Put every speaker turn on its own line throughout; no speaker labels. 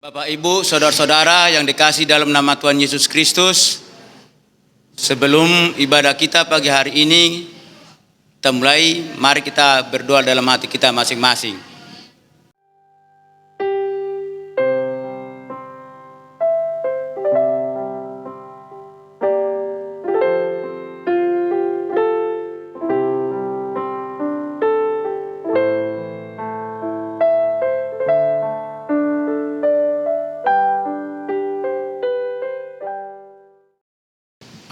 Bapak, Ibu, saudara-saudara yang dikasihi dalam nama Tuhan Yesus Kristus, sebelum ibadah kita pagi hari ini kita mulai, mari kita berdoa dalam hati kita masing-masing.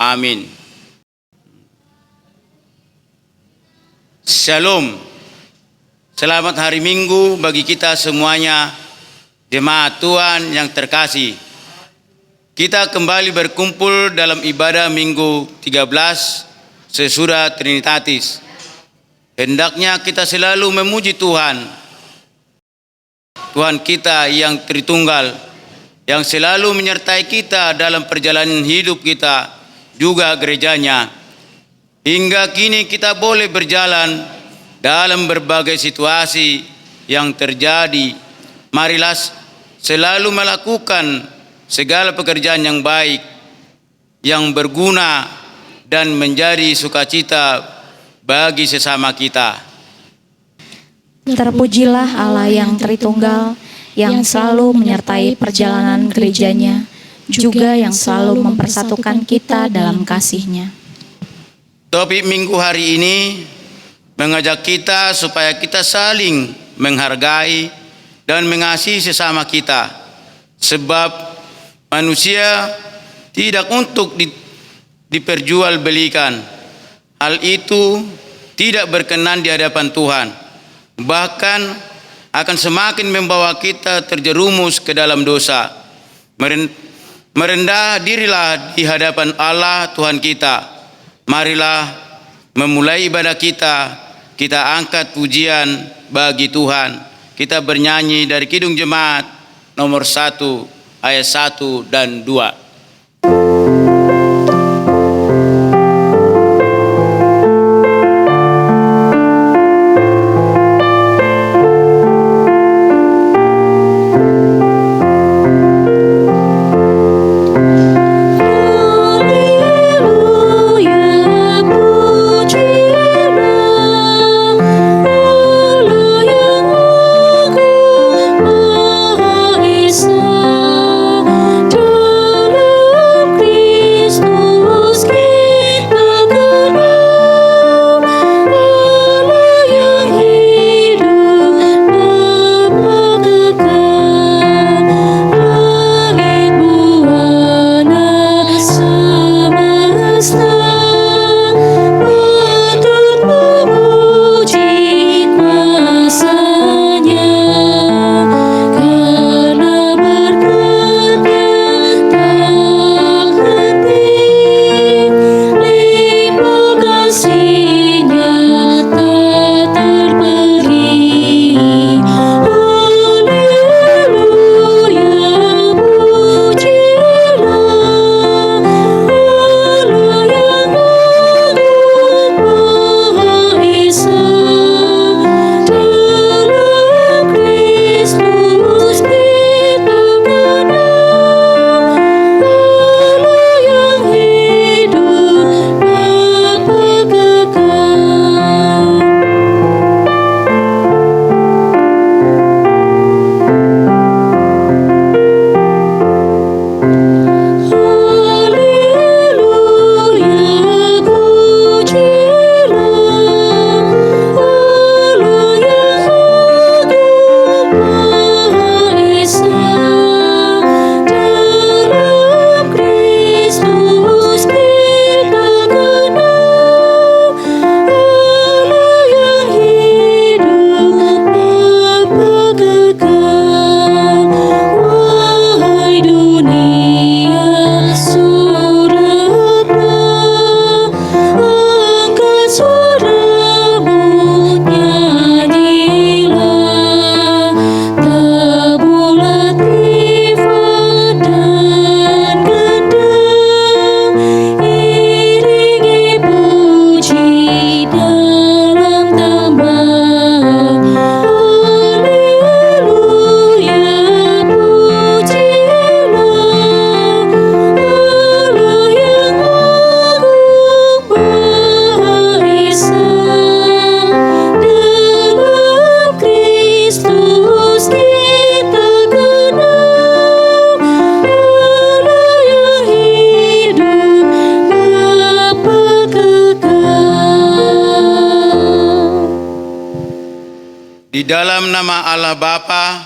Amin. Shalom. Selamat hari Minggu bagi kita semuanya, jemaat Tuhan yang terkasih. Kita kembali berkumpul dalam ibadah Minggu 13 sesudah Trinitatis. Hendaknya kita selalu memuji Tuhan. Tuhan kita yang Tritunggal, yang selalu menyertai kita dalam perjalanan hidup kita, juga gerejanya. Hingga kini kita boleh berjalan dalam berbagai situasi yang terjadi. Marilah selalu melakukan segala pekerjaan yang baik, yang berguna dan menjadi sukacita bagi sesama kita.
Terpujilah Allah yang Tritunggal, yang selalu menyertai perjalanan gerejanya, juga yang selalu mempersatukan kita dalam kasih-Nya.
Topik minggu hari ini mengajak kita supaya kita saling menghargai dan mengasihi sesama kita. Sebab manusia tidak untuk diperjualbelikan. Hal itu tidak berkenan di hadapan Tuhan. Bahkan akan semakin membawa kita terjerumus ke dalam dosa. Merendah dirilah di hadapan Allah Tuhan kita. Marilah memulai ibadah kita angkat pujian bagi Tuhan. Kita bernyanyi dari Kidung Jemaat nomor 1 ayat 1 dan 2.
Maha Esa,
Di dalam nama Allah Bapa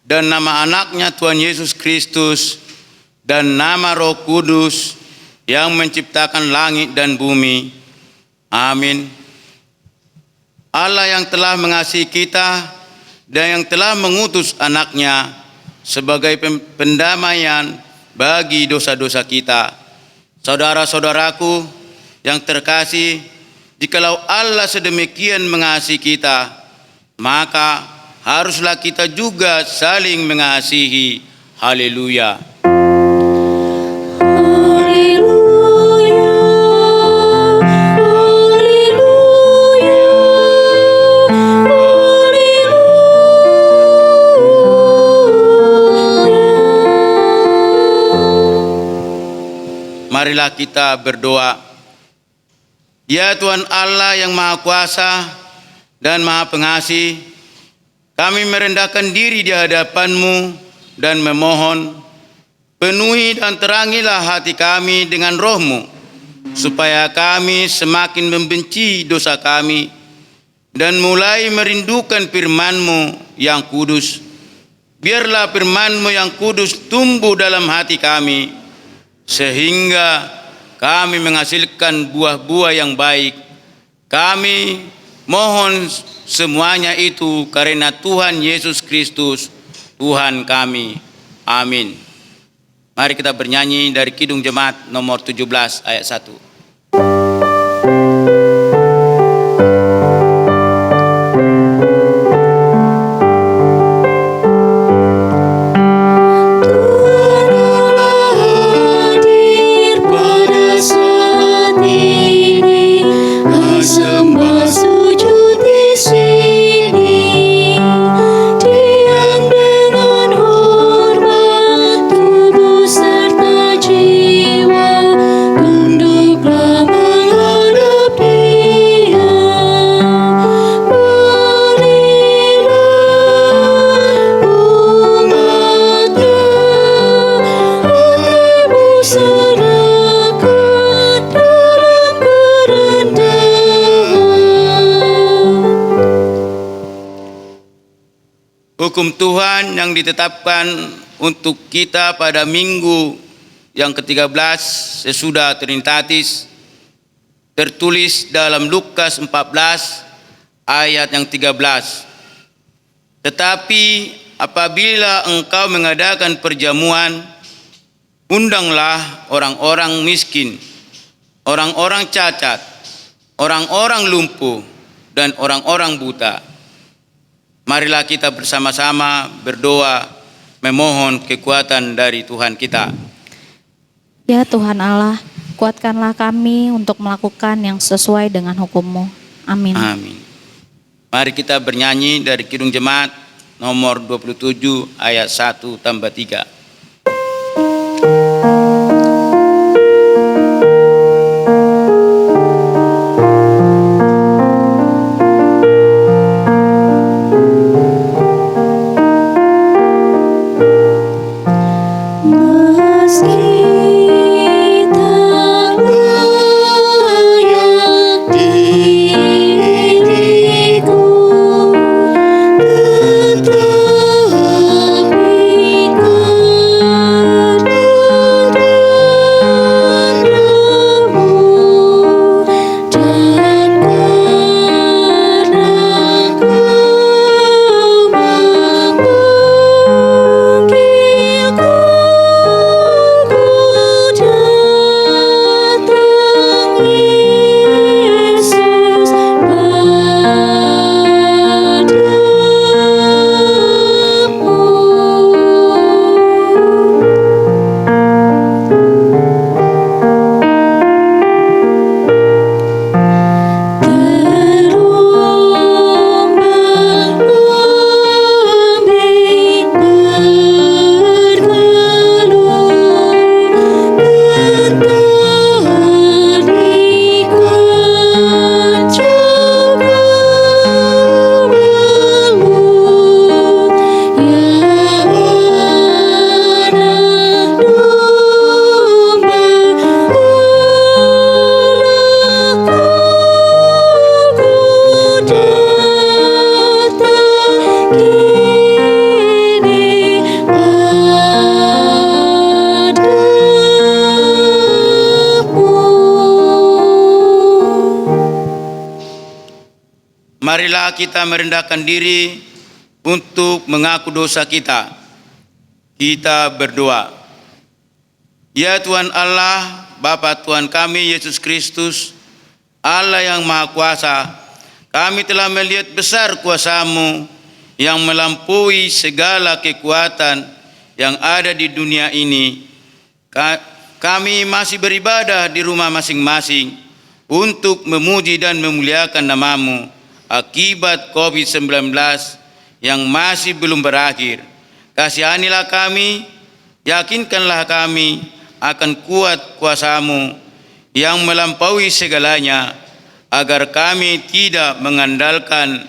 dan nama anaknya Tuhan Yesus Kristus dan nama Roh Kudus yang menciptakan langit dan bumi. Amin. Allah yang telah mengasihi kita dan yang telah mengutus anaknya sebagai pendamaian bagi dosa-dosa kita. Saudara-saudaraku yang terkasih, jikalau Allah sedemikian mengasihi kita, maka haruslah kita juga saling mengasihi. Haleluya. Marilah kita berdoa. Ya Tuhan Allah yang Maha Kuasa dan Maha Pengasih, kami merendahkan diri di hadapan-Mu dan memohon, penuhi dan terangilah hati kami dengan Roh-Mu, supaya kami semakin membenci dosa kami dan mulai merindukan firman-Mu yang kudus. Biarlah firman-Mu yang kudus tumbuh dalam hati kami, sehingga kami menghasilkan buah-buah yang baik. Kami mohon semuanya itu karena Tuhan Yesus Kristus, Tuhan kami. Amin. Mari kita bernyanyi dari Kidung Jemaat nomor 17 ayat 1. Hukum Tuhan yang ditetapkan untuk kita pada minggu yang ke-13 sesudah Trinitatis tertulis dalam Lukas 14 ayat yang 13. Tetapi apabila engkau mengadakan perjamuan, undanglah orang-orang miskin, orang-orang cacat, orang-orang lumpuh, dan orang-orang buta. Marilah kita bersama-sama berdoa memohon kekuatan dari Tuhan kita.
Ya Tuhan Allah, kuatkanlah kami untuk melakukan yang sesuai dengan hukum-Mu. Amin.
Amin. Mari kita bernyanyi dari Kidung Jemaat nomor 27 ayat 1-3.
Tetapi
Marilah kita merendahkan diri untuk mengaku dosa kita. Kita berdoa. Ya Tuhan Allah, Bapa Tuhan kami Yesus Kristus, Allah yang Maha Kuasa, kami telah melihat besar kuasa-Mu yang melampaui segala kekuatan yang ada di dunia ini. Kami masih beribadah di rumah masing-masing untuk memuji dan memuliakan nama-Mu akibat COVID-19 yang masih belum berakhir. Kasihanilah kami, yakinkanlah kami akan kuat kuasa-Mu yang melampaui segalanya, agar kami tidak mengandalkan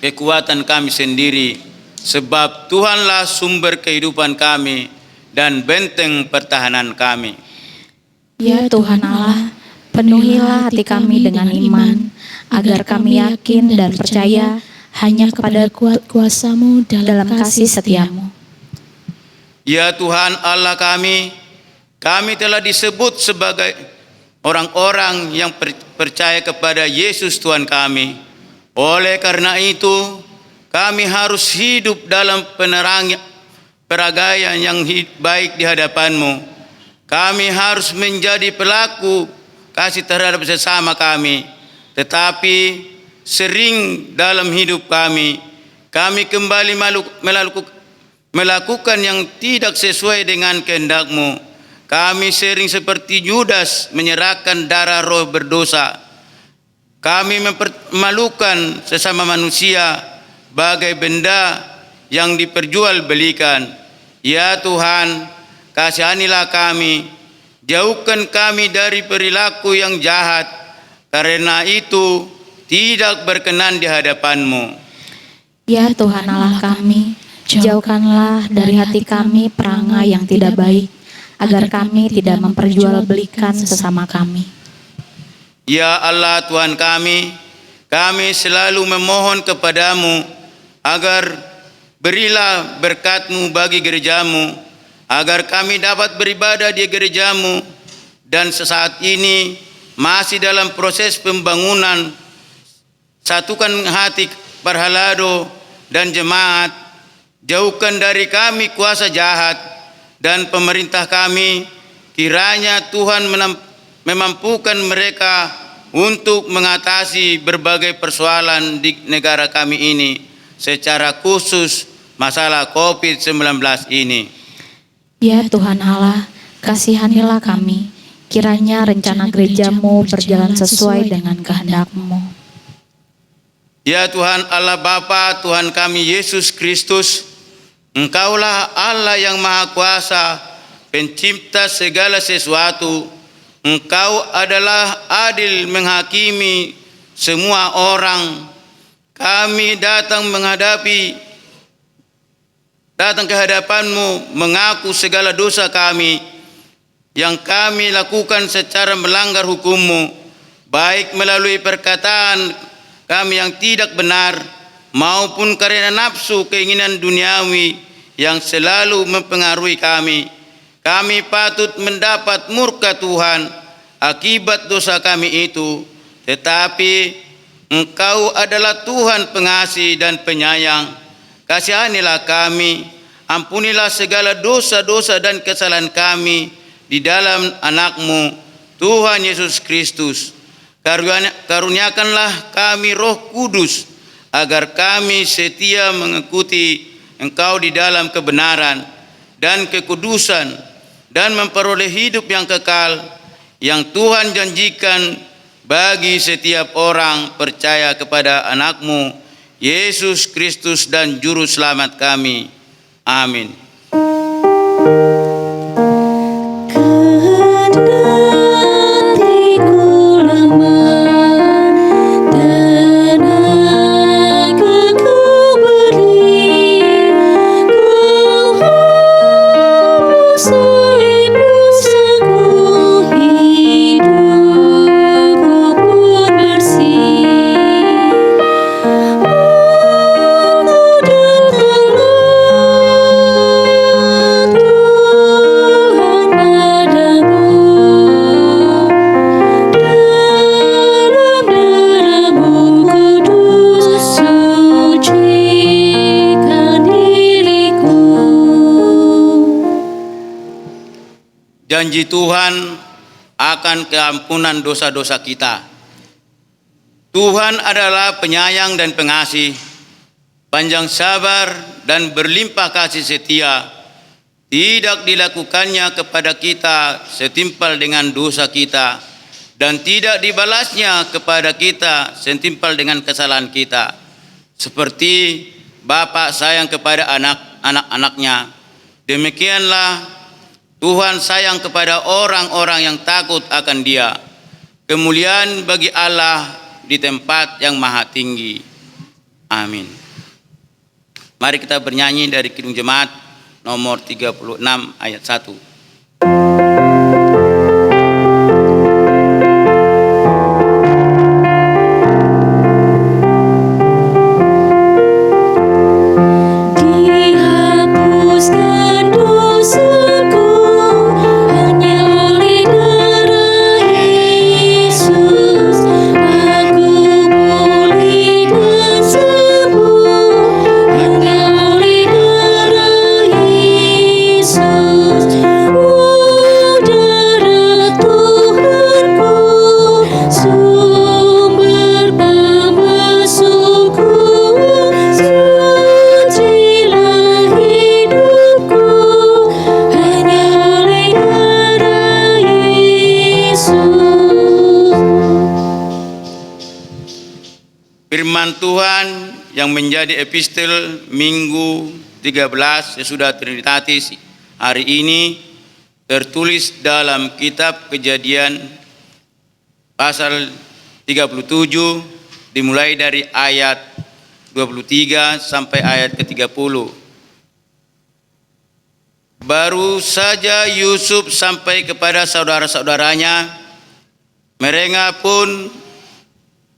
kekuatan kami sendiri, sebab Tuhanlah sumber kehidupan kami dan benteng pertahanan kami.
Ya Tuhan Allah, penuhilah hati kami dengan iman, agar kami yakin dan percaya hanya kepada kuasa-Mu dalam kasih setia-Mu.
Ya Tuhan Allah kami telah disebut sebagai orang-orang yang percaya kepada Yesus Tuhan kami. Oleh karena itu, kami harus hidup dalam peragaian yang baik di hadapan-Mu. Kami harus menjadi pelaku kasih terhadap sesama kami. Tetapi sering dalam hidup kami kembali melakukan yang tidak sesuai dengan kehendak-Mu. Kami sering seperti Yudas menyerahkan darah roh berdosa. Kami mempermalukan sesama manusia bagai benda yang diperjualbelikan. Ya Tuhan, kasihanilah kami, jauhkan kami dari perilaku yang jahat, karena itu tidak berkenan di hadapan-Mu.
Ya Tuhan Allah kami, jauhkanlah dari hati kami perangai yang tidak baik, agar kami tidak memperjualbelikan sesama kami.
Ya Allah Tuhan kami selalu memohon kepadamu agar berilah berkat-Mu bagi gereja-Mu, agar kami dapat beribadah di gereja-Mu, dan sesaat ini masih dalam proses pembangunan. Satukan hati Parhalado dan jemaat, jauhkan dari kami kuasa jahat, dan pemerintah kami, kiranya Tuhan memampukan mereka untuk mengatasi berbagai persoalan di negara kami ini, secara khusus masalah COVID-19 ini.
Ya Tuhan Allah, kasihanilah kami, kiranya rencana gereja-Mu berjalan sesuai dengan kehendak-Mu.
Ya Tuhan Allah Bapa Tuhan kami Yesus Kristus, Engkaulah Allah yang Maha Kuasa, pencipta segala sesuatu. Engkau adalah adil menghakimi semua orang. Kami datang ke hadapan-Mu mengaku segala dosa kami yang kami lakukan secara melanggar hukum-Mu, baik melalui perkataan kami yang tidak benar maupun karena nafsu keinginan duniawi yang selalu mempengaruhi kami. Kami patut mendapat murka Tuhan akibat dosa kami itu, tetapi Engkau adalah Tuhan pengasih dan penyayang. Kasihanilah kami, ampunilah segala dosa-dosa dan kesalahan kami di dalam anak-Mu, Tuhan Yesus Kristus. Karuniakanlah kami Roh Kudus, agar kami setia mengikuti Engkau di dalam kebenaran dan kekudusan, dan memperoleh hidup yang kekal yang Tuhan janjikan bagi setiap orang percaya kepada anak-Mu, Yesus Kristus dan Juru Selamat kami. Amin. janji Tuhan akan keampunan dosa-dosa kita. Tuhan adalah penyayang dan pengasih, panjang sabar dan berlimpah kasih setia. Tidak dilakukannya kepada kita setimpal dengan dosa kita, dan tidak dibalasnya kepada kita setimpal dengan kesalahan kita. Seperti Bapa sayang kepada anak-anaknya, demikianlah Tuhan sayang kepada orang-orang yang takut akan Dia. Kemuliaan bagi Allah di tempat yang maha tinggi. Amin. Mari kita bernyanyi dari Kidung Jemaat nomor 36 ayat 1. Firman Tuhan yang menjadi epistel Minggu 13 sesudah Trinitatis hari ini tertulis dalam kitab Kejadian pasal 37 dimulai dari ayat 23 sampai ayat ke-30. Baru saja Yusuf sampai kepada saudara-saudaranya, mereka pun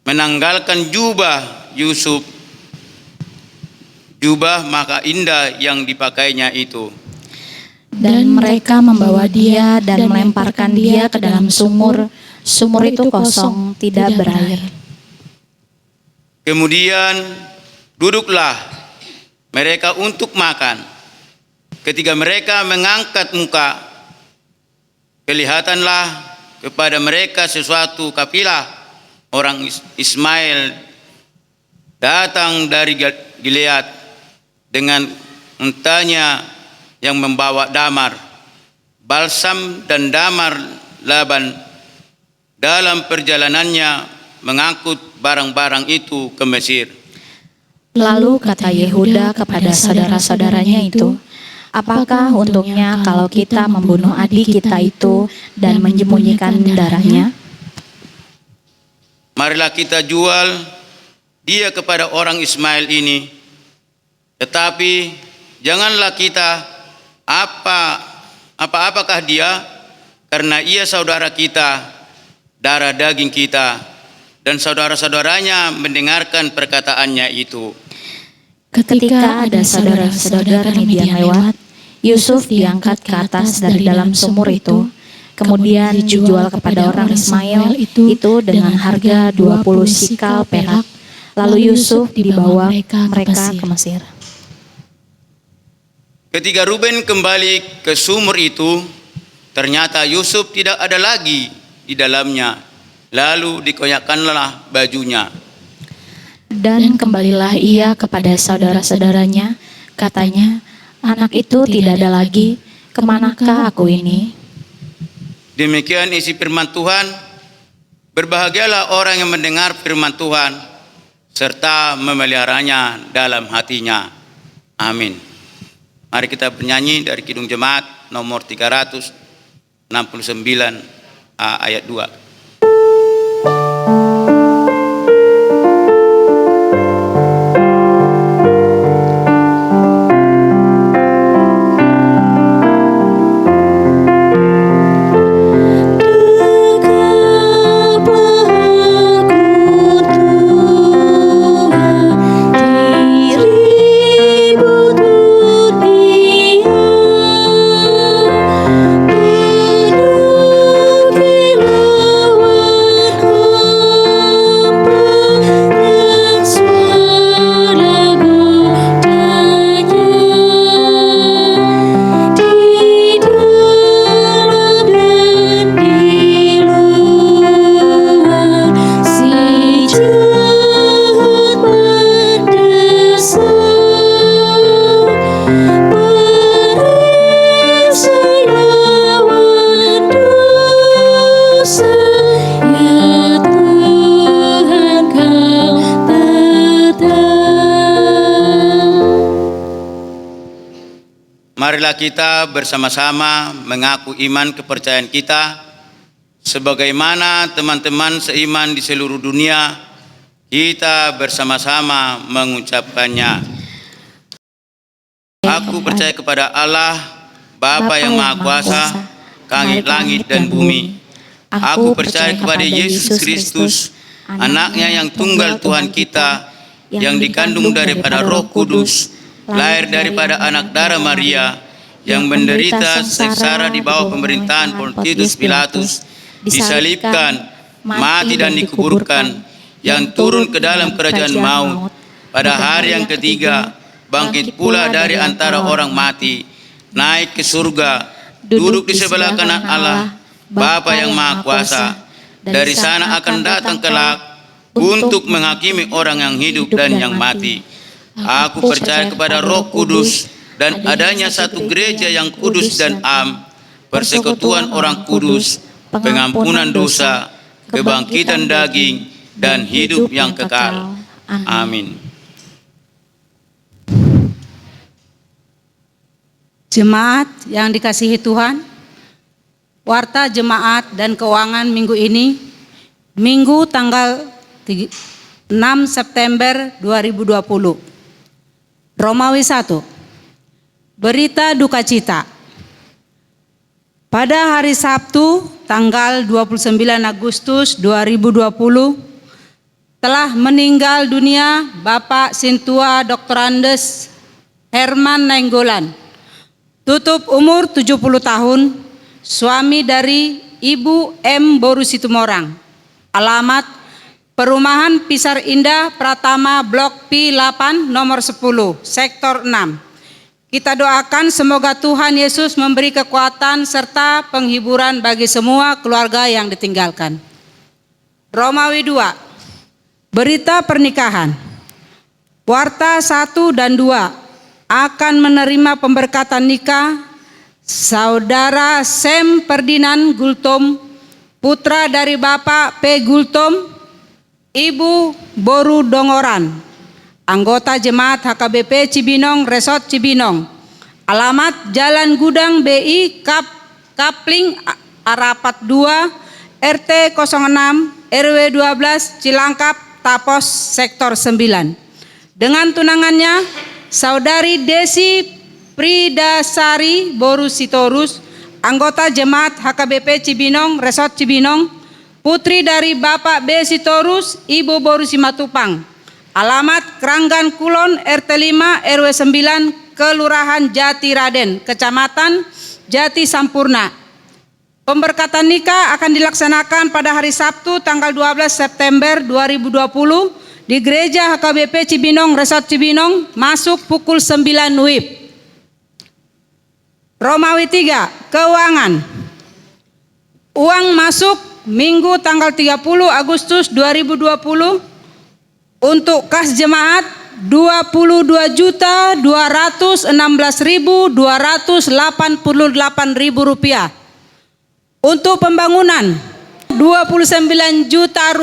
menanggalkan jubah Yusuf, jubah maka indah yang dipakainya itu.
Dan mereka membawa dia dan melemparkan dia ke dalam sumur. Sumur itu kosong, tidak berair.
Kemudian duduklah mereka untuk makan. Ketika mereka mengangkat muka, kelihatanlah kepada mereka sesuatu kafilah orang Ismail datang dari Gilead dengan untanya yang membawa damar, balsam dan damar Laban dalam perjalanannya mengangkut barang-barang itu ke Mesir.
Lalu kata Yehuda kepada saudara-saudaranya itu, apakah untungnya kalau kita membunuh adik kita itu dan menyembunyikan darahnya?
Marilah kita jual dia kepada orang Ismail ini. Tetapi janganlah kita apakah dia, karena ia saudara kita, darah daging kita. Dan saudara-saudaranya mendengarkan perkataannya itu.
Ketika ada saudara-saudara Midian lewat, Yusuf diangkat ke atas dari dalam sumur itu, kemudian dijual kepada orang Ismail itu dengan harga 20 sikal perak. Lalu Yusuf dibawa mereka ke Mesir.
Ketika Ruben kembali ke sumur itu, ternyata Yusuf tidak ada lagi di dalamnya. Lalu dikoyakkanlah bajunya.
Dan kembalilah ia kepada saudara-saudaranya, katanya, anak itu tidak ada lagi, kemanakah aku ini?
Demikian isi firman Tuhan. Berbahagialah orang yang mendengar firman Tuhan serta memeliharanya dalam hatinya. Amin. Mari kita bernyanyi dari Kidung Jemaat nomor 369 ayat 2. marilah kita bersama-sama mengaku iman kepercayaan kita, sebagaimana teman-teman seiman di seluruh dunia, kita bersama-sama mengucapkannya. Aku percaya kepada Allah, Bapa yang Maha Kuasa, langit dan bumi. Aku percaya kepada Yesus Kristus, Anaknya yang tunggal Tuhan kita, yang dikandung daripada Roh Kudus, lahir daripada anak darah Maria, yang menderita sengsara di bawah pemerintahan Pontius Pilatus, disalibkan, mati dan dikuburkan, yang turun ke dalam kerajaan maut, pada hari yang ketiga bangkit pula dari antara orang mati, naik ke surga, duduk di sebelah kanan Allah, Bapa yang Maha Kuasa. Dari sana akan datang kelak untuk menghakimi orang yang hidup dan yang mati. Aku percaya kepada Roh Kudus dan adanya satu gereja yang kudus dan am, persekutuan orang kudus, pengampunan dosa, kebangkitan daging, dan hidup yang kekal. Amin.
Jemaat yang dikasihi Tuhan, warta jemaat dan keuangan minggu ini, Minggu tanggal 6 September 2020. Romawi 1. Berita duka cita. Pada hari Sabtu tanggal 29 Agustus 2020 telah meninggal dunia Bapak Sintua Dr. Andes Herman Nainggolan, tutup umur 70 tahun, suami dari Ibu M. Boru Situmorang. Alamat Perumahan Pisar Indah Pratama Blok P8 nomor 10, Sektor 6. Kita doakan semoga Tuhan Yesus memberi kekuatan serta penghiburan bagi semua keluarga yang ditinggalkan. Romawi 2. Berita pernikahan. Warta 1 dan 2 akan menerima pemberkatan nikah Saudara Sam Ferdinand Gultom, putra dari Bapak P. Gultom, Ibu Boru Dongoran, anggota Jemaat HKBP Cibinong, Resort Cibinong. Alamat Jalan Gudang BI Kapling Arapat 2, RT 06, RW 12, Cilangkap, Tapos, Sektor 9. Dengan tunangannya, Saudari Desi Pridasari Boru Sitorus, anggota Jemaat HKBP Cibinong, Resort Cibinong, putri dari Bapak B. Sitorus, Ibu Boru Simatupang. Alamat Keranggan Kulon, RT 5, RW 9, Kelurahan Jati Raden, Kecamatan Jati Sampurna. Pemberkatan nikah akan dilaksanakan pada hari Sabtu tanggal 12 September 2020 di Gereja HKBP Cibinong, Resort Cibinong, masuk pukul 9 WIB. Romawi 3, keuangan. Uang masuk Minggu tanggal 30 Agustus 2020 untuk kas jemaat Rp22.216.288. Untuk pembangunan Rp29 juta.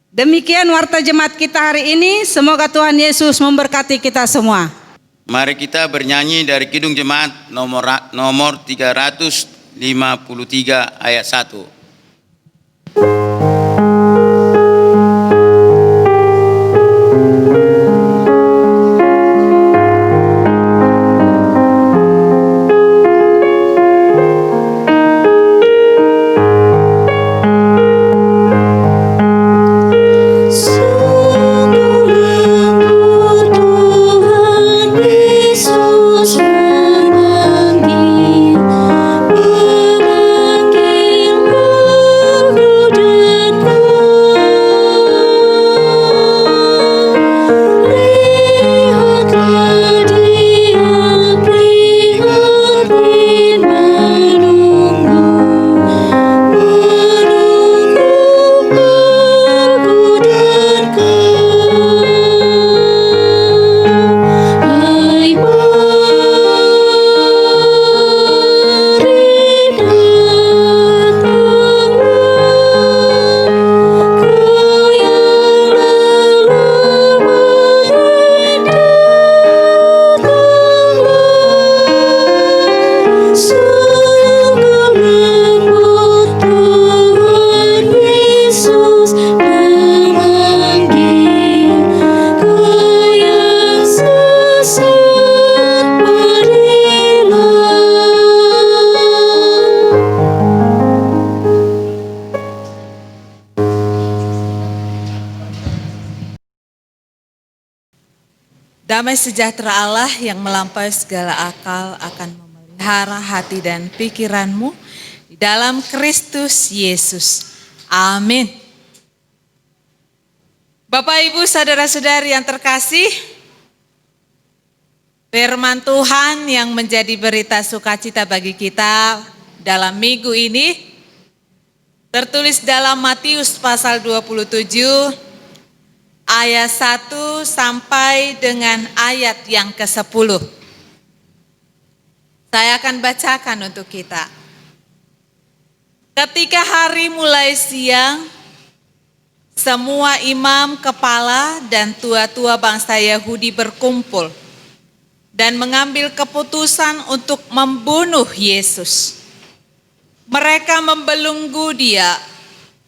Demikian warta jemaat kita hari ini. Semoga Tuhan Yesus memberkati kita semua.
Mari kita bernyanyi dari Kidung Jemaat nomor 353 ayat 1.
Memanggil Damai sejahtera Allah yang melampaui segala akal akan memelihara hati dan pikiranmu di dalam Kristus Yesus. Amin. Bapak, Ibu, saudara-saudari yang terkasih, firman Tuhan yang menjadi berita sukacita bagi kita dalam minggu ini tertulis dalam Matius pasal 27 ayat 1 sampai dengan ayat yang ke-10. Saya akan bacakan untuk kita. Ketika hari mulai siang, semua imam kepala dan tua-tua bangsa Yahudi berkumpul dan mengambil keputusan untuk membunuh Yesus. Mereka membelenggu Dia,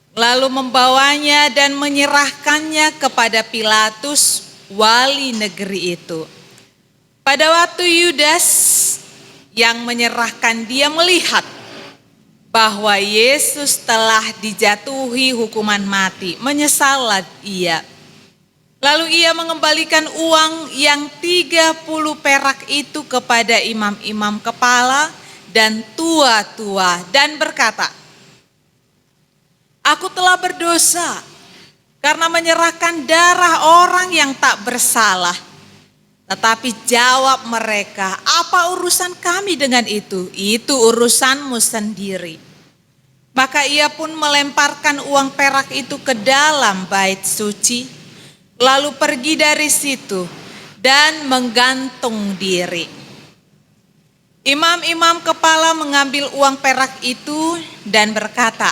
lalu membawanya dan menyerahkannya kepada Pilatus, wali negeri itu. Pada waktu Yudas yang menyerahkan Dia melihat bahwa Yesus telah dijatuhi hukuman mati, menyesallah ia. Lalu ia mengembalikan uang yang 30 perak itu kepada imam-imam kepala dan tua-tua dan berkata, "Aku telah berdosa karena menyerahkan darah orang yang tak bersalah." Tetapi jawab mereka, "Apa urusan kami dengan itu? Itu urusanmu sendiri." Maka ia pun melemparkan uang perak itu ke dalam bait suci, lalu pergi dari situ dan menggantung diri. Imam-imam kepala mengambil uang perak itu dan berkata,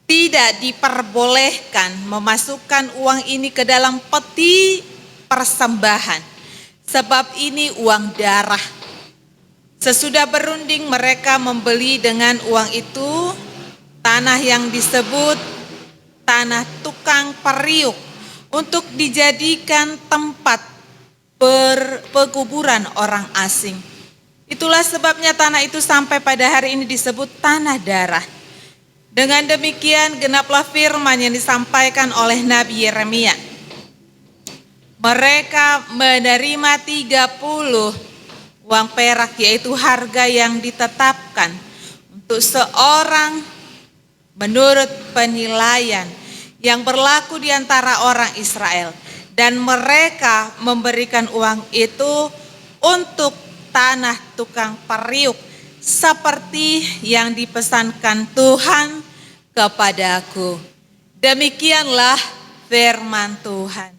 "Tidak diperbolehkan memasukkan uang ini ke dalam peti persembahan, sebab ini uang darah." Sesudah berunding mereka membeli dengan uang itu tanah yang disebut tanah tukang periuk untuk dijadikan tempat pekuburan orang asing. Itulah sebabnya tanah itu sampai pada hari ini disebut tanah darah. Dengan demikian genaplah firman yang disampaikan oleh Nabi Yeremia. Mereka menerima 30 uang perak, yaitu harga yang ditetapkan untuk seorang menurut penilaian yang berlaku di antara orang Israel. Dan mereka memberikan uang itu untuk tanah tukang periuk seperti yang dipesankan Tuhan kepadaku. Demikianlah firman Tuhan.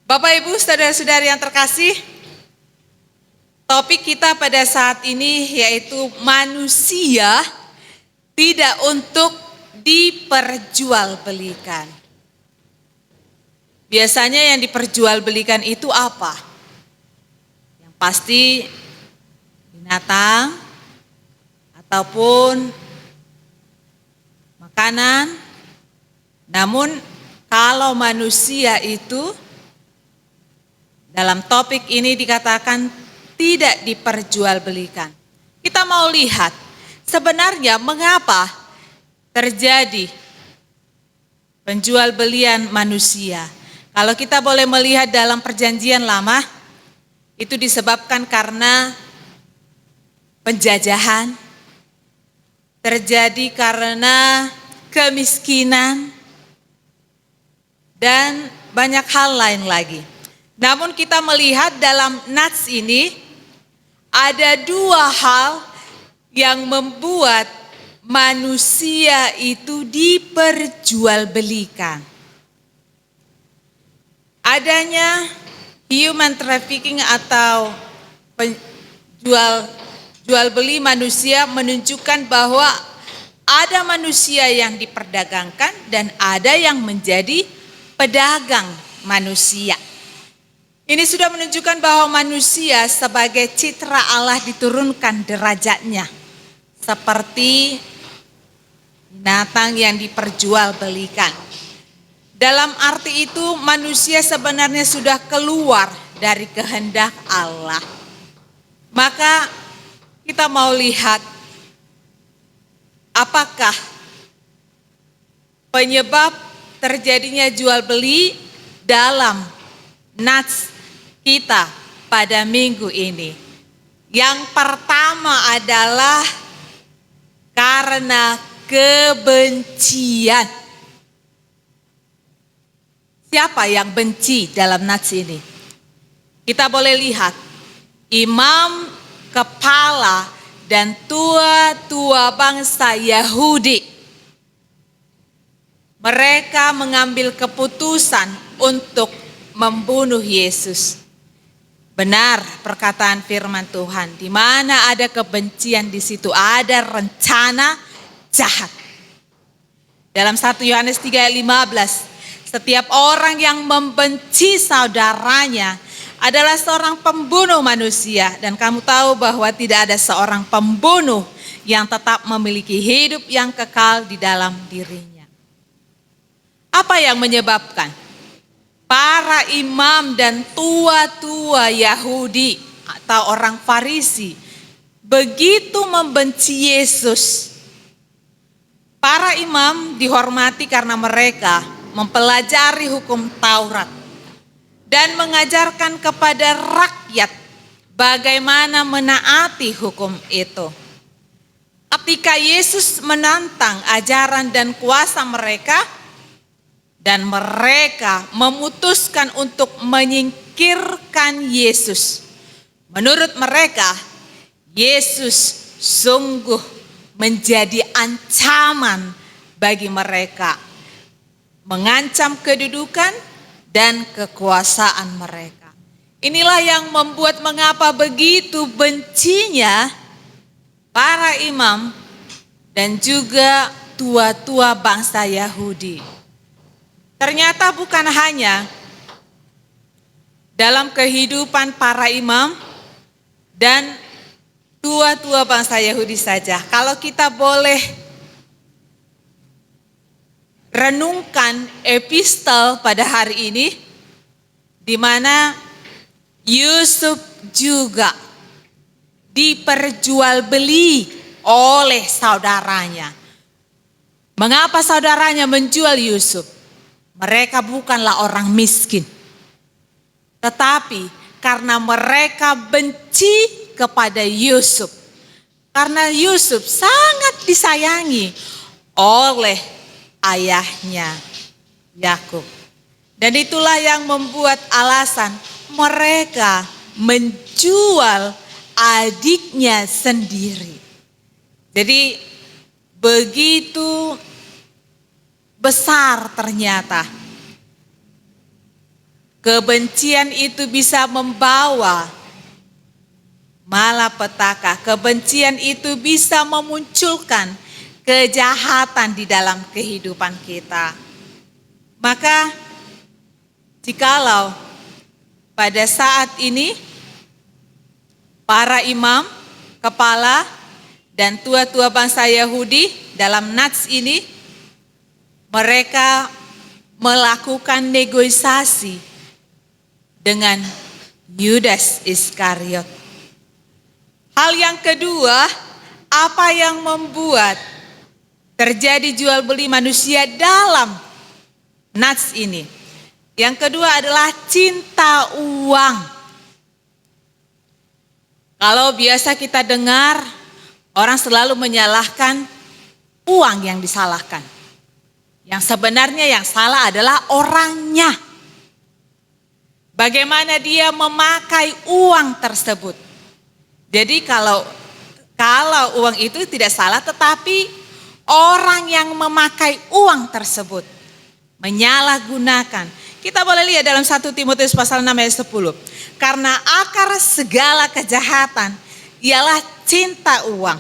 Bapak, Ibu, saudara-saudari yang terkasih, topik kita pada saat ini yaitu manusia tidak untuk diperjualbelikan. Biasanya yang diperjualbelikan itu apa? Yang pasti binatang ataupun makanan. Namun kalau manusia itu dalam topik ini dikatakan tidak diperjualbelikan. Kita mau lihat sebenarnya mengapa terjadi penjualbelian manusia. Kalau kita boleh melihat dalam perjanjian lama, itu disebabkan karena penjajahan, terjadi karena kemiskinan, dan banyak hal lain lagi. Namun kita melihat dalam nats ini ada dua hal yang membuat manusia itu diperjualbelikan. Adanya human trafficking atau jual beli manusia menunjukkan bahwa ada manusia yang diperdagangkan dan ada yang menjadi pedagang manusia. Ini sudah menunjukkan bahwa manusia sebagai citra Allah diturunkan derajatnya seperti binatang yang diperjualbelikan. Dalam arti itu manusia sebenarnya sudah keluar dari kehendak Allah. Maka kita mau lihat apakah penyebab terjadinya jual beli dalam nats kita pada minggu ini. Yang pertama adalah karena kebencian. Siapa yang benci dalam nats ini? Kita boleh lihat imam, kepala, dan tua-tua bangsa Yahudi. Mereka mengambil keputusan untuk membunuh Yesus. Benar perkataan firman Tuhan, di mana ada kebencian di situ ada rencana jahat. Dalam 1 Yohanes 3 ayat 15, setiap orang yang membenci saudaranya adalah seorang pembunuh manusia, dan kamu tahu bahwa tidak ada seorang pembunuh yang tetap memiliki hidup yang kekal di dalam dirinya. Apa yang menyebabkan para imam dan tua-tua Yahudi atau orang Farisi begitu membenci Yesus? Para imam dihormati karena mereka mempelajari hukum Taurat dan mengajarkan kepada rakyat bagaimana menaati hukum itu. Ketika Yesus menantang ajaran dan kuasa mereka, dan mereka memutuskan untuk menyingkirkan Yesus. Menurut mereka, Yesus sungguh menjadi ancaman bagi mereka, mengancam kedudukan dan kekuasaan mereka. Inilah yang membuat mengapa begitu bencinya para imam dan juga tua-tua bangsa Yahudi. Ternyata bukan hanya dalam kehidupan para imam dan tua-tua bangsa Yahudi saja. Kalau kita boleh renungkan epistel pada hari ini, di mana Yusuf juga diperjualbeli oleh saudaranya. Mengapa saudaranya menjual Yusuf? Mereka bukanlah orang miskin, tetapi karena mereka benci kepada Yusuf. Karena Yusuf sangat disayangi oleh ayahnya Yakub. Dan itulah yang membuat alasan mereka menjual adiknya sendiri. Jadi begitu besar ternyata kebencian itu bisa membawa malapetaka. Kebencian itu bisa memunculkan kejahatan di dalam kehidupan kita. Maka jikalau pada saat ini para imam, kepala, dan tua-tua bangsa Yahudi dalam nats ini mereka melakukan negosiasi dengan Yudas Iskariot. Hal yang kedua, apa yang membuat terjadi jual beli manusia dalam nats ini? Yang kedua adalah cinta uang. Kalau biasa kita dengar, orang selalu menyalahkan uang yang disalahkan. Yang sebenarnya yang salah adalah orangnya. Bagaimana dia memakai uang tersebut. Jadi kalau uang itu tidak salah, tetapi orang yang memakai uang tersebut menyalahgunakan. Kita boleh lihat dalam 1 Timotius pasal 6 ayat 10. Karena akar segala kejahatan ialah cinta uang.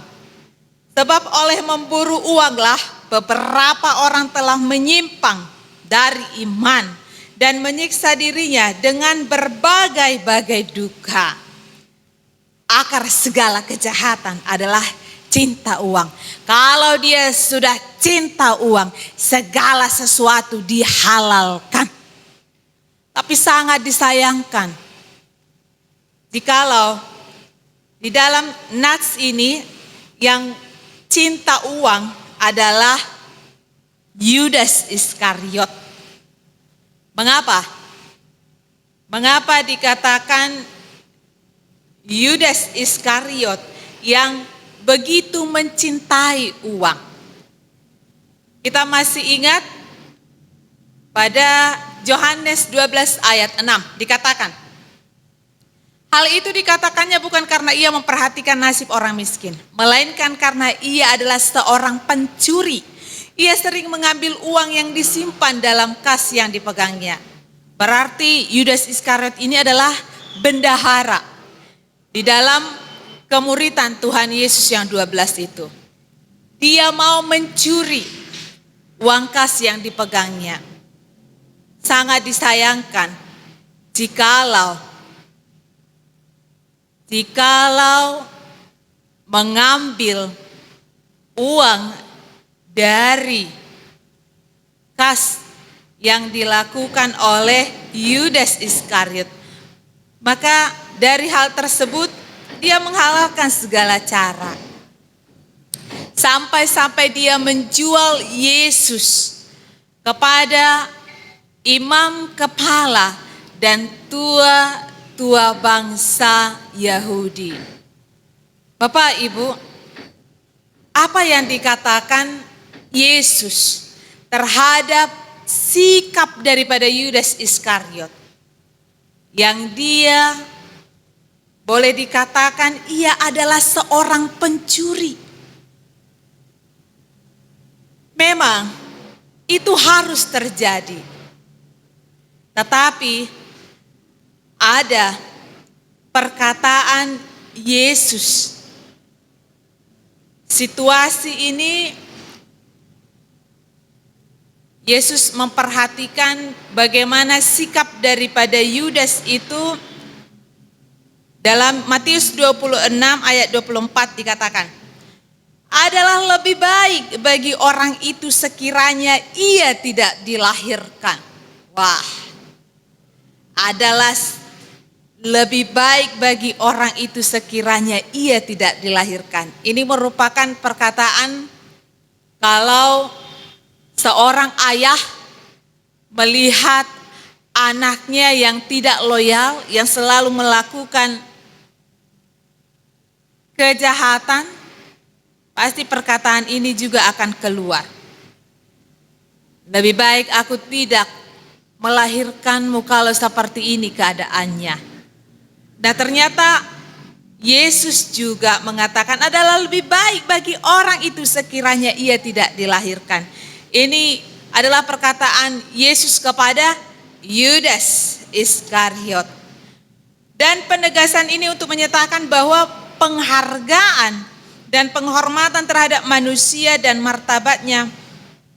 Sebab oleh memburu uanglah beberapa orang telah menyimpang dari iman dan menyiksa dirinya dengan berbagai-bagai duka. Akar segala kejahatan adalah cinta uang. Kalau dia sudah cinta uang, segala sesuatu dihalalkan. Tapi sangat disayangkan jikalau di dalam nats ini yang cinta uang adalah Yudas Iskariot. Mengapa? Mengapa dikatakan Yudas Iskariot yang begitu mencintai uang? Kita masih ingat pada Yohanes 12 ayat 6 dikatakan, hal itu dikatakannya bukan karena ia memperhatikan nasib orang miskin, melainkan karena ia adalah seorang pencuri. Ia sering mengambil uang yang disimpan dalam kas yang dipegangnya. Berarti Yudas Iskariot ini adalah bendahara di dalam kemuritan Tuhan Yesus yang 12 itu. Dia mau mencuri uang kas yang dipegangnya. Sangat disayangkan jikalau mengambil uang dari kas yang dilakukan oleh Yudas Iskariot. Maka dari hal tersebut dia menghalalkan segala cara. Sampai-sampai dia menjual Yesus kepada imam kepala dan tua bangsa Yahudi. Bapak Ibu, apa yang dikatakan Yesus terhadap sikap daripada Yudas Iskariot? Yang dia boleh dikatakan ia adalah seorang pencuri. Memang itu harus terjadi. Tetapi ada perkataan Yesus. Situasi ini Yesus memperhatikan bagaimana sikap daripada Yudas itu. Dalam Matius 26 ayat 24 dikatakan, adalah lebih baik bagi orang itu sekiranya ia tidak dilahirkan. Wah, adalah lebih baik bagi orang itu sekiranya ia tidak dilahirkan. Ini merupakan perkataan kalau seorang ayah melihat anaknya yang tidak loyal, yang selalu melakukan kejahatan, pasti perkataan ini juga akan keluar. Lebih baik aku tidak melahirkanmu kalau seperti ini keadaannya. Dan ternyata Yesus juga mengatakan adalah lebih baik bagi orang itu sekiranya ia tidak dilahirkan. Ini adalah perkataan Yesus kepada Yudas Iskariot. Dan penegasan ini untuk menyatakan bahwa penghargaan dan penghormatan terhadap manusia dan martabatnya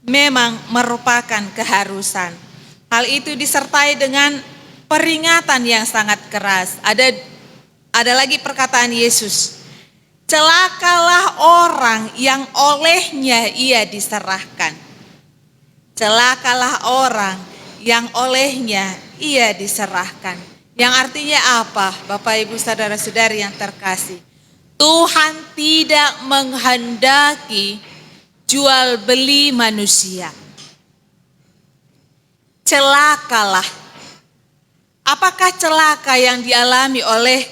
memang merupakan keharusan. Hal itu disertai dengan peringatan yang sangat keras. Ada lagi perkataan Yesus, celakalah orang yang olehnya ia diserahkan. Celakalah orang yang olehnya ia diserahkan. Yang artinya apa, Bapak Ibu saudara-saudari yang terkasih? Tuhan tidak menghendaki jual beli manusia. Celakalah. Apakah celaka yang dialami oleh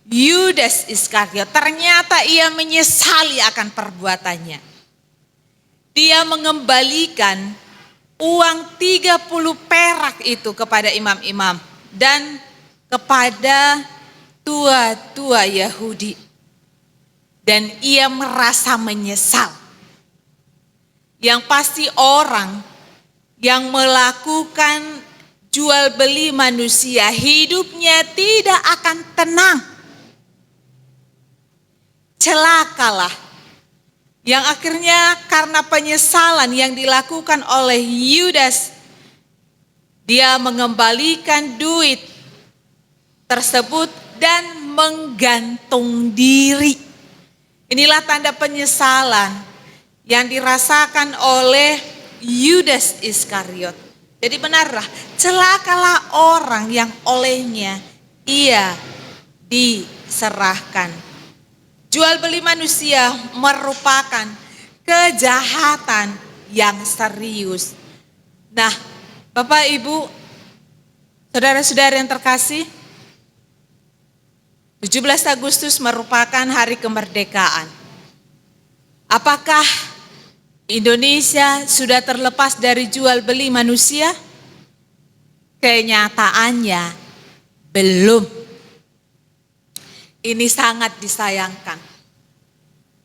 Yudas Iskariot? Ternyata ia menyesali akan perbuatannya. Dia mengembalikan uang 30 perak itu kepada imam-imam dan kepada tua-tua Yahudi. Dan ia merasa menyesal. Yang pasti orang yang melakukan jual beli manusia, hidupnya tidak akan tenang. Celakalah. Yang akhirnya karena penyesalan yang dilakukan oleh Yudas, dia mengembalikan duit tersebut dan menggantung diri. Inilah tanda penyesalan yang dirasakan oleh Yudas Iskariot. Jadi benarlah, celakalah orang yang olehnya ia diserahkan. Jual beli manusia merupakan kejahatan yang serius. Nah, Bapak Ibu, Saudara-saudara yang terkasih, 17 Agustus merupakan hari kemerdekaan. Apakah Indonesia sudah terlepas dari jual beli manusia? Kenyataannya belum. Ini sangat disayangkan.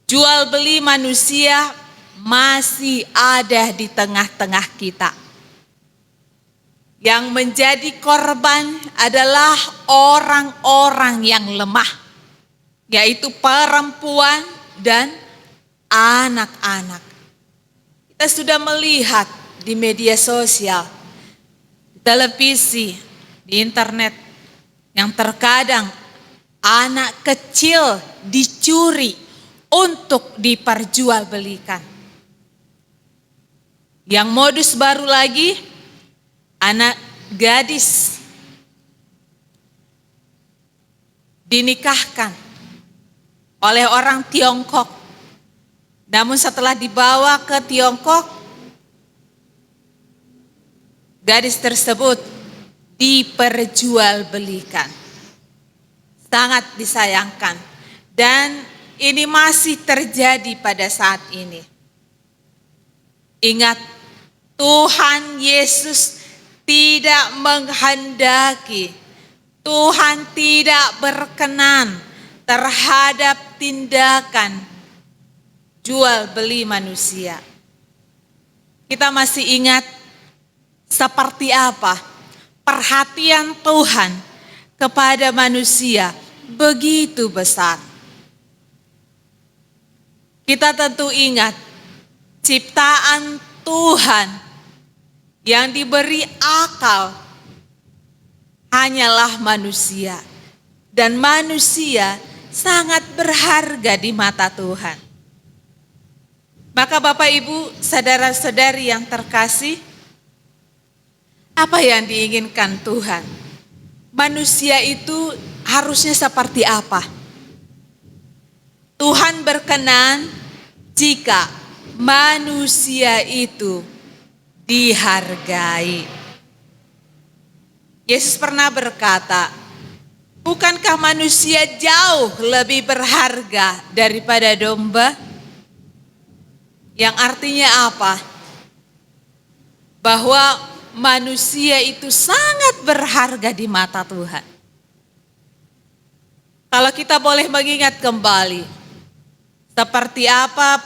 Jual beli manusia masih ada di tengah-tengah kita. Yang menjadi korban adalah orang-orang yang lemah, yaitu perempuan dan anak-anak. Kita sudah melihat di media sosial, di televisi, di internet, yang terkadang anak kecil dicuri untuk diperjualbelikan. Yang modus baru lagi, anak gadis dinikahkan oleh orang Tiongkok. Namun setelah dibawa ke Tiongkok, gadis tersebut diperjualbelikan. Sangat disayangkan. Dan ini masih terjadi pada saat ini. Ingat, Tuhan Yesus tidak menghendaki, Tuhan tidak berkenan terhadap tindakan jual beli manusia. Kita masih ingat seperti apa perhatian Tuhan kepada manusia begitu besar. Kita tentu ingat ciptaan Tuhan yang diberi akal hanyalah manusia. Dan manusia sangat berharga di mata Tuhan. Maka Bapak Ibu, saudara-saudari yang terkasih, apa yang diinginkan Tuhan? Manusia itu harusnya seperti apa? Tuhan berkenan jika manusia itu dihargai. Yesus pernah berkata, bukankah manusia jauh lebih berharga daripada domba? Yang artinya apa? Bahwa manusia itu sangat berharga di mata Tuhan. Kalau kita boleh mengingat kembali, seperti apa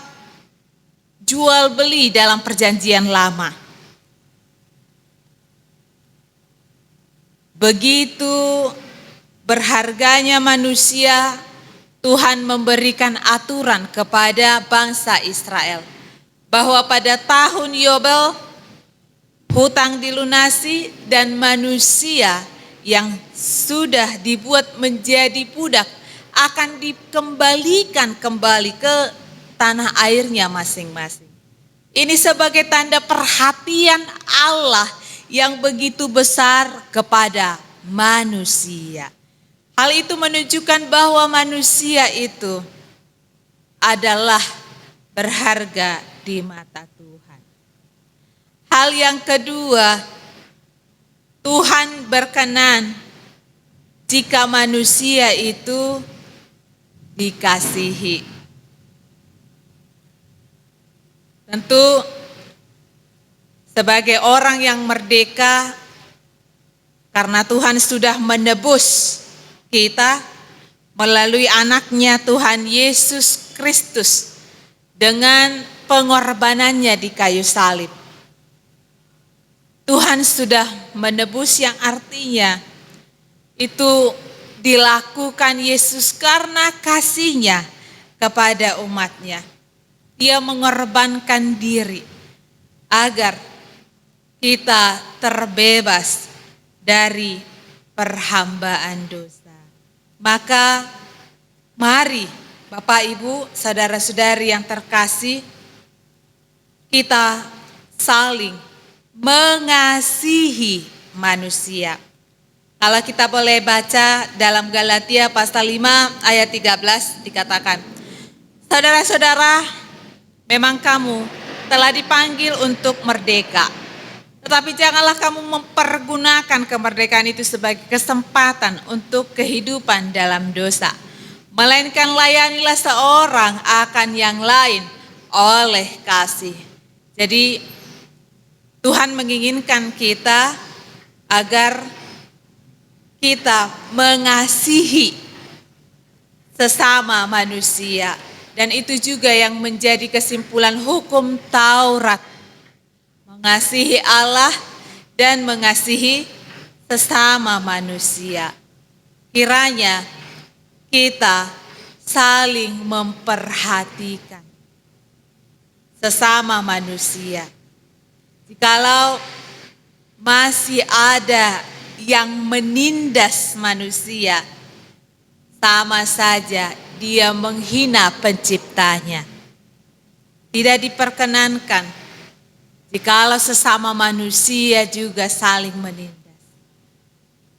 jual beli dalam perjanjian lama. Begitu berharganya manusia, Tuhan memberikan aturan kepada bangsa Israel. Bahwa pada tahun Yobel, hutang dilunasi dan manusia yang sudah dibuat menjadi budak akan dikembalikan kembali ke tanah airnya masing-masing. Ini sebagai tanda perhatian Allah yang begitu besar kepada manusia. Hal itu menunjukkan bahwa manusia itu adalah berharga di mata Tuhan. Hal yang kedua, Tuhan berkenan jika manusia itu dikasihi. Tentu sebagai orang yang merdeka, karena Tuhan sudah menebus kita melalui anaknya Tuhan Yesus Kristus dengan pengorbanannya di kayu salib. Tuhan sudah menebus yang artinya itu dilakukan Yesus karena kasih-Nya kepada umat-Nya. Dia mengorbankan diri agar kita terbebas dari perhambaan dosa. Maka mari Bapak Ibu, saudara-saudari yang terkasih, kita saling mengasihi manusia. Kalau kita boleh baca dalam Galatia pasal 5 ayat 13 dikatakan, saudara-saudara, memang kamu telah dipanggil untuk merdeka. Tetapi janganlah kamu mempergunakan kemerdekaan itu sebagai kesempatan untuk kehidupan dalam dosa. Melainkan layanilah seorang akan yang lain oleh kasih. Jadi Tuhan menginginkan kita agar kita mengasihi sesama manusia. Dan itu juga yang menjadi kesimpulan hukum Taurat. Mengasihi Allah dan mengasihi sesama manusia. Kiranya kita saling memperhatikan sesama manusia. Jikalau masih ada yang menindas manusia, sama saja dia menghina penciptanya. Tidak diperkenankan jikalau sesama manusia juga saling menindas.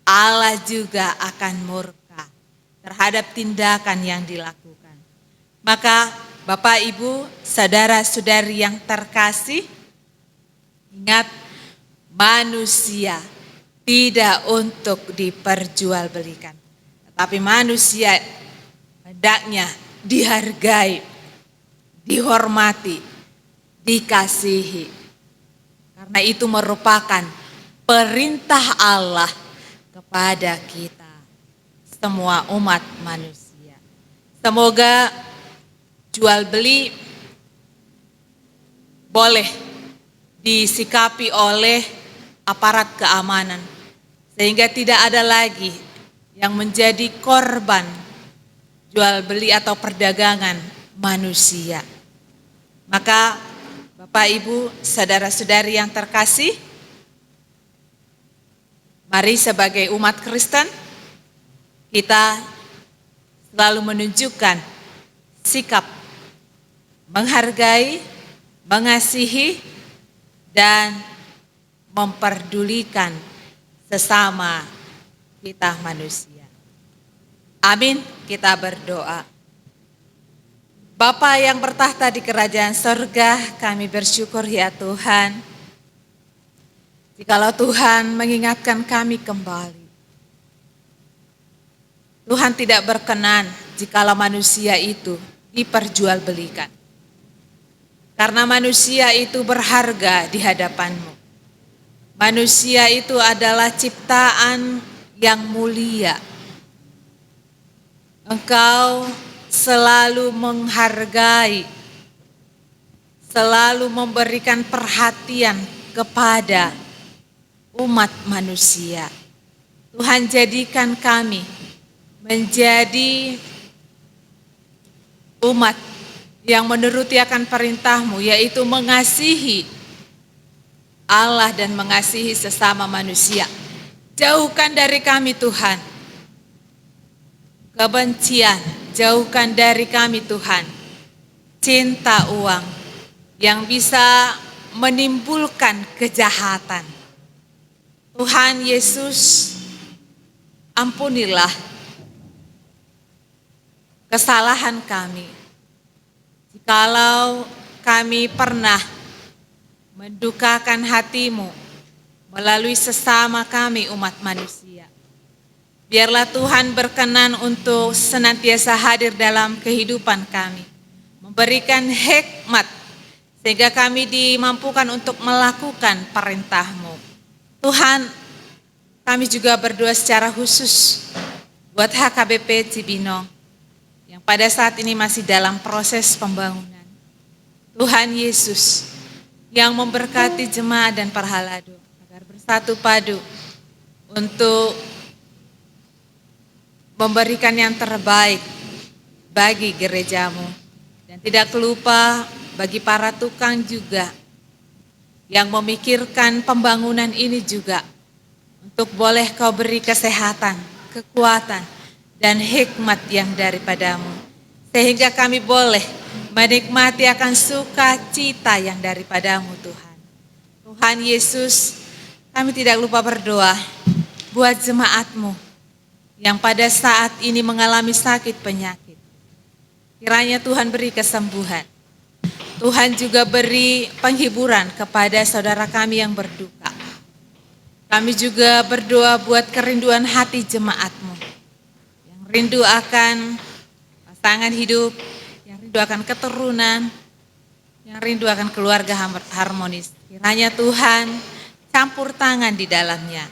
Allah juga akan murka terhadap tindakan yang dilakukan. Maka Bapak, Ibu, saudara-saudari yang terkasih, ingat, manusia tidak untuk diperjualbelikan. Tetapi manusia hendaknya dihargai, dihormati, dikasihi. Karena itu merupakan perintah Allah kepada kita, semua umat manusia. Semoga jual beli boleh disikapi oleh aparat keamanan, sehingga tidak ada lagi yang menjadi korban jual beli atau perdagangan manusia. Maka Bapak, Ibu, saudara-saudari yang terkasih, mari sebagai umat Kristen kita selalu menunjukkan sikap menghargai, mengasihi, dan memperdulikan sesama kita manusia. Amin, kita berdoa. Bapa yang bertahta di kerajaan sorga, kami bersyukur ya Tuhan, jikalau Tuhan mengingatkan kami kembali. Tuhan tidak berkenan jikalau manusia itu diperjualbelikan. Karena manusia itu berharga di hadapan-Mu. Manusia itu adalah ciptaan yang mulia. Engkau selalu menghargai, selalu memberikan perhatian kepada umat manusia. Tuhan, jadikan kami menjadi umat yang menuruti akan perintah-Mu, yaitu mengasihi Allah dan mengasihi sesama manusia. Jauhkan dari kami Tuhan kebencian, jauhkan dari kami Tuhan cinta uang yang bisa menimbulkan kejahatan. Tuhan Yesus, ampunilah kesalahan kami. Jikalau kami pernah mendukakan hati-Mu melalui sesama kami umat manusia, biarlah Tuhan berkenan untuk senantiasa hadir dalam kehidupan kami, memberikan hikmat sehingga kami dimampukan untuk melakukan perintah-Mu. Tuhan, kami juga berdoa secara khusus buat HKBP Cibinong yang pada saat ini masih dalam proses pembangunan. Tuhan Yesus yang memberkati jemaat dan parhalado agar bersatu padu untuk memberikan yang terbaik bagi gereja-Mu. Dan tidak lupa bagi para tukang juga yang memikirkan pembangunan ini juga, untuk boleh Kau beri kesehatan, kekuatan, dan hikmat yang daripada-Mu. Sehingga kami boleh menikmati akan sukacita yang daripada-Mu Tuhan. Tuhan Yesus, kami tidak lupa berdoa buat jemaat-Mu yang pada saat ini mengalami sakit penyakit. Kiranya Tuhan beri kesembuhan. Tuhan juga beri penghiburan kepada saudara kami yang berduka. Kami juga berdoa buat kerinduan hati jemaat-Mu yang rindu akan pasangan hidup, yang rindu akan keturunan, yang rindu akan keluarga harmonis. Kiranya Tuhan campur tangan di dalamnya.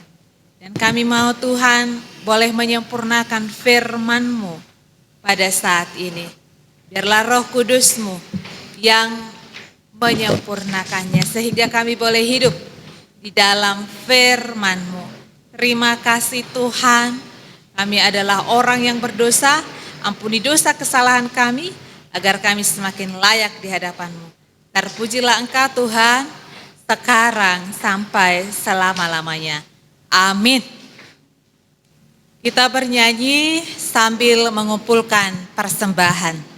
Dan kami mau Tuhan boleh menyempurnakan firman-Mu pada saat ini. Biarlah Roh Kudus-Mu yang menyempurnakannya sehingga kami boleh hidup di dalam firman-Mu. Terima kasih Tuhan, kami adalah orang yang berdosa, ampuni dosa kesalahan kami, agar kami semakin layak di hadapan-Mu. Terpujilah Engkau Tuhan, sekarang sampai selama-lamanya. Amin. Kita bernyanyi sambil mengumpulkan persembahan.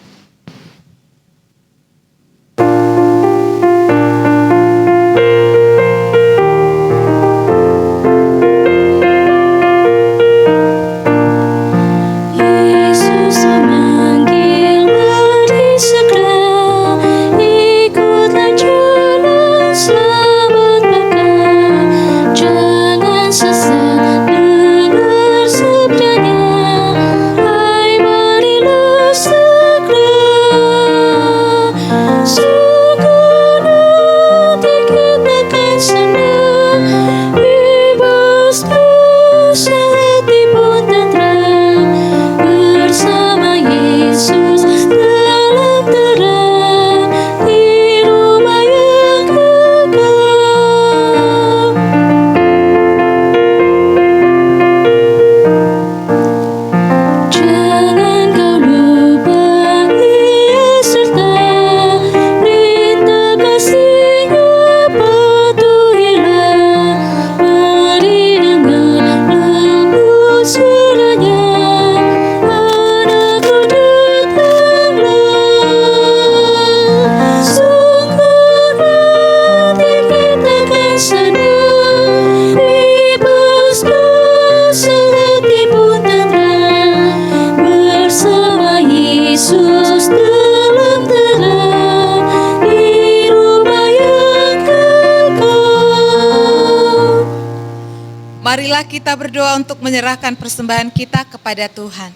Marilah kita berdoa untuk menyerahkan persembahan kita kepada Tuhan.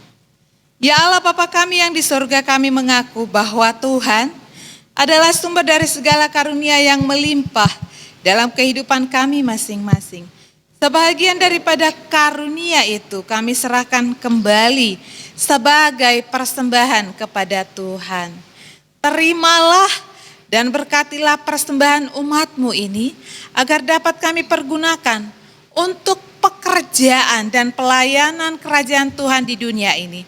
Ya Allah Bapa kami yang di surga, kami mengaku bahwa Tuhan adalah sumber dari segala karunia yang melimpah dalam kehidupan kami masing-masing. Sebahagian daripada karunia itu kami serahkan kembali sebagai persembahan kepada Tuhan. Terimalah dan berkatilah persembahan umat-Mu ini agar dapat kami pergunakan untuk pekerjaan dan pelayanan kerajaan Tuhan di dunia ini.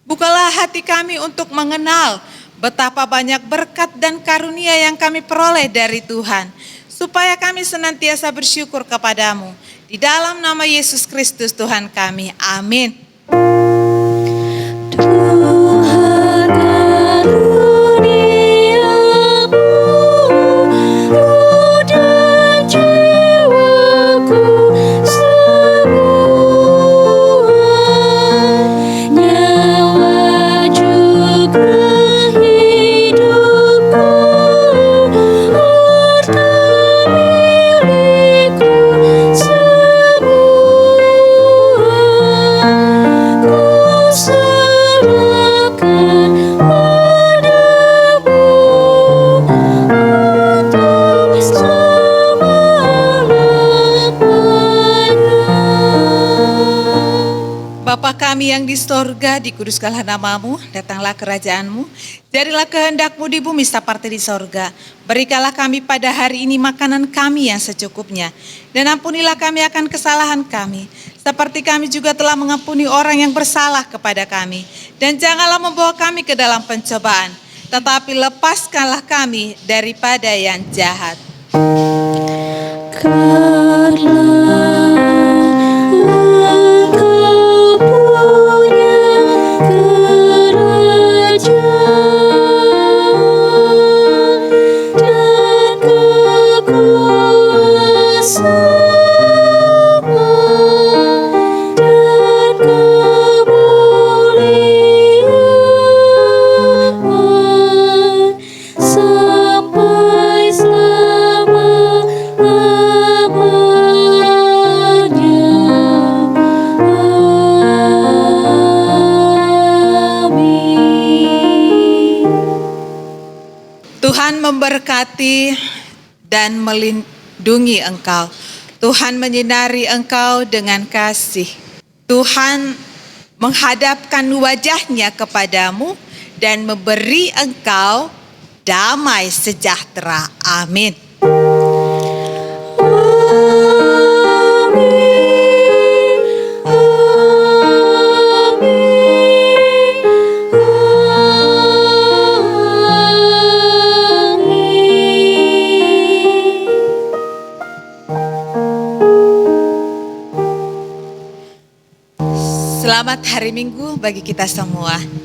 Bukalah hati kami untuk mengenal betapa banyak berkat dan karunia yang kami peroleh dari Tuhan, supaya kami senantiasa bersyukur kepadamu. Di dalam nama Yesus Kristus Tuhan kami, amin. Bapa kami yang di sorga, dikuduskanlah namamu, datanglah kerajaanmu, jadilah kehendak-Mu di bumi seperti di sorga. Berikanlah kami pada hari ini makanan kami yang secukupnya, dan ampunilah kami akan kesalahan kami, seperti kami juga telah mengampuni orang yang bersalah kepada kami. Dan janganlah membawa kami ke dalam pencobaan, tetapi lepaskanlah kami daripada yang jahat.
Sampai selama-lamanya.
memberkati dan melindungi engkau. Tuhan menyinari engkau dengan kasih. Tuhan menghadapkan wajahnya kepadamu dan memberi engkau damai sejahtera. Amin. Selamat hari Minggu bagi kita semua.